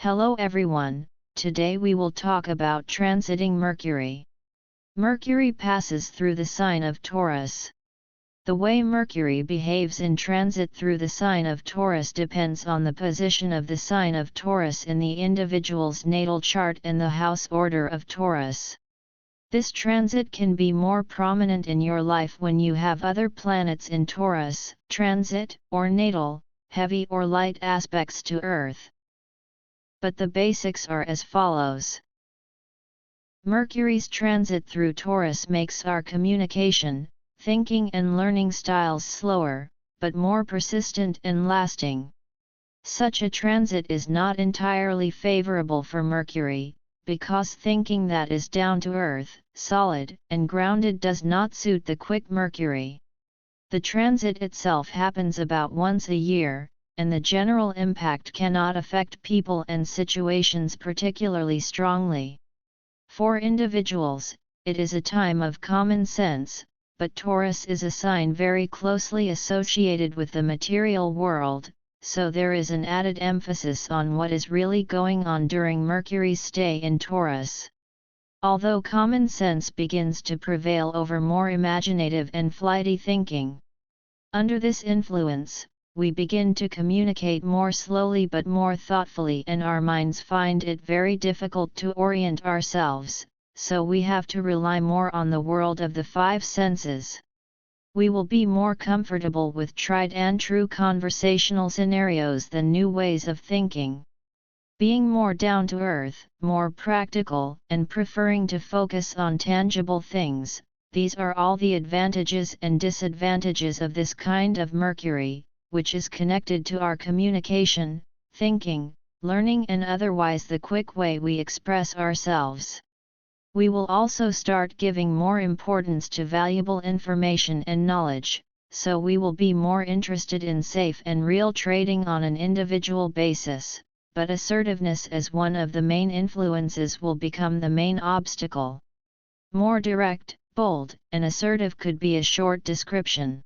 Hello everyone, today we will talk about transiting Mercury. Mercury passes through the sign of Taurus. The way Mercury behaves in transit through the sign of Taurus depends on the position of the sign of Taurus in the individual's natal chart and the house order of Taurus. This transit can be more prominent in your life when you have other planets in Taurus, transit, or natal, heavy or light aspects to Earth. But the basics are as follows. Mercury's transit through Taurus makes our communication, thinking and learning styles slower, but more persistent and lasting. Such a transit is not entirely favorable for Mercury, because thinking that is down to earth, solid, and grounded does not suit the quick Mercury. The transit itself happens about once a year, and the general impact cannot affect people and situations particularly strongly. For individuals, it is a time of common sense, but Taurus is a sign very closely associated with the material world, so there is an added emphasis on what is really going on during Mercury's stay in Taurus. Although common sense begins to prevail over more imaginative and flighty thinking. Under this influence, we begin to communicate more slowly but more thoughtfully, and our minds find it very difficult to orient ourselves, so we have to rely more on the world of the five senses. We will be more comfortable with tried and true conversational scenarios than new ways of thinking. Being more down to earth, more practical, and preferring to focus on tangible things, these are all the advantages and disadvantages of this kind of Mercury, which is connected to our communication, thinking, learning, and otherwise the quick way we express ourselves. We will also start giving more importance to valuable information and knowledge, so we will be more interested in safe and real trading on an individual basis, but assertiveness as one of the main influences will become the main obstacle. More direct, bold, and assertive could be a short description.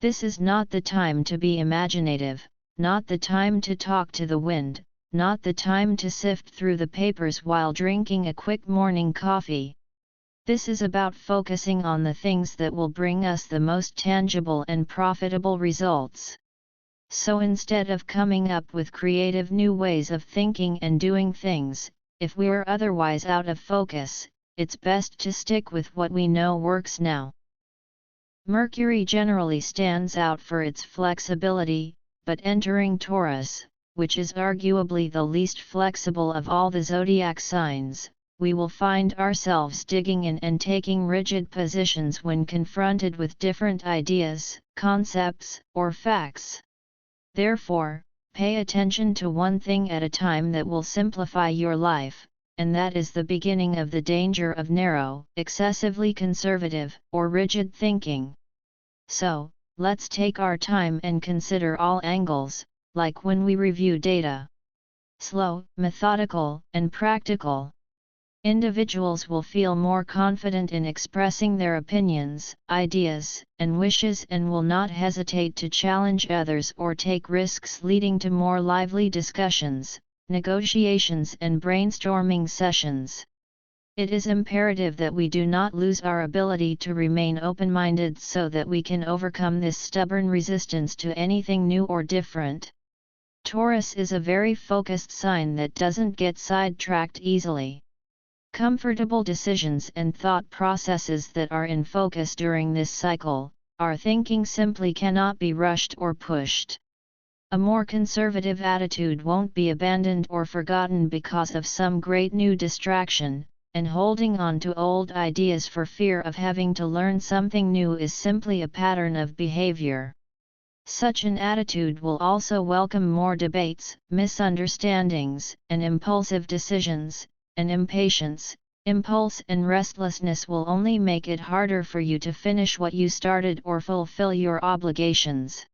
This is not the time to be imaginative, not the time to talk to the wind, not the time to sift through the papers while drinking a quick morning coffee. This is about focusing on the things that will bring us the most tangible and profitable results. So instead of coming up with creative new ways of thinking and doing things, if we're otherwise out of focus, it's best to stick with what we know works now. Mercury generally stands out for its flexibility, but entering Taurus, which is arguably the least flexible of all the zodiac signs, we will find ourselves digging in and taking rigid positions when confronted with different ideas, concepts, or facts. Therefore, pay attention to one thing at a time that will simplify your life, and that is the beginning of the danger of narrow, excessively conservative, or rigid thinking. So, let's take our time and consider all angles, like when we review data. Slow, methodical, and practical. Individuals will feel more confident in expressing their opinions, ideas, and wishes, and will not hesitate to challenge others or take risks, leading to more lively discussions, negotiations, and brainstorming sessions. It is imperative that we do not lose our ability to remain open-minded so that we can overcome this stubborn resistance to anything new or different. Taurus is a very focused sign that doesn't get sidetracked easily. Comfortable decisions and thought processes that are in focus during this cycle, our thinking simply cannot be rushed or pushed. A more conservative attitude won't be abandoned or forgotten because of some great new distraction, and holding on to old ideas for fear of having to learn something new is simply a pattern of behavior. Such an attitude will also welcome more debates, misunderstandings, and impulsive decisions, and impatience, impulse and restlessness will only make it harder for you to finish what you started or fulfill your obligations.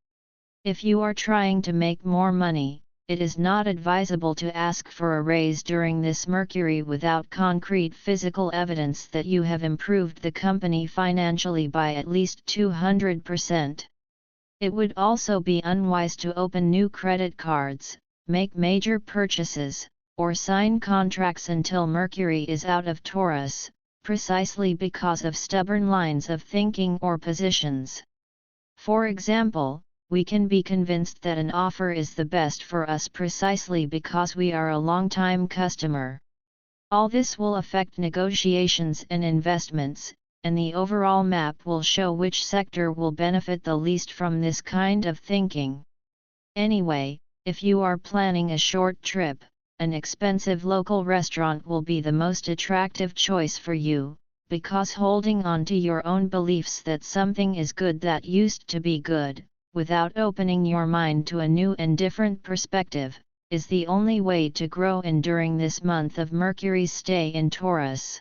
If you are trying to make more money, it is not advisable to ask for a raise during this Mercury without concrete physical evidence that you have improved the company financially by at least 200%. It would also be unwise to open new credit cards, make major purchases, or sign contracts until Mercury is out of Taurus, precisely because of stubborn lines of thinking or positions. For example, we can be convinced that an offer is the best for us precisely because we are a long-time customer. All this will affect negotiations and investments, and the overall map will show which sector will benefit the least from this kind of thinking. Anyway, if you are planning a short trip, an expensive local restaurant will be the most attractive choice for you, because holding on to your own beliefs that something is good that used to be good, without opening your mind to a new and different perspective, is the only way to grow in during this month of Mercury's stay in Taurus.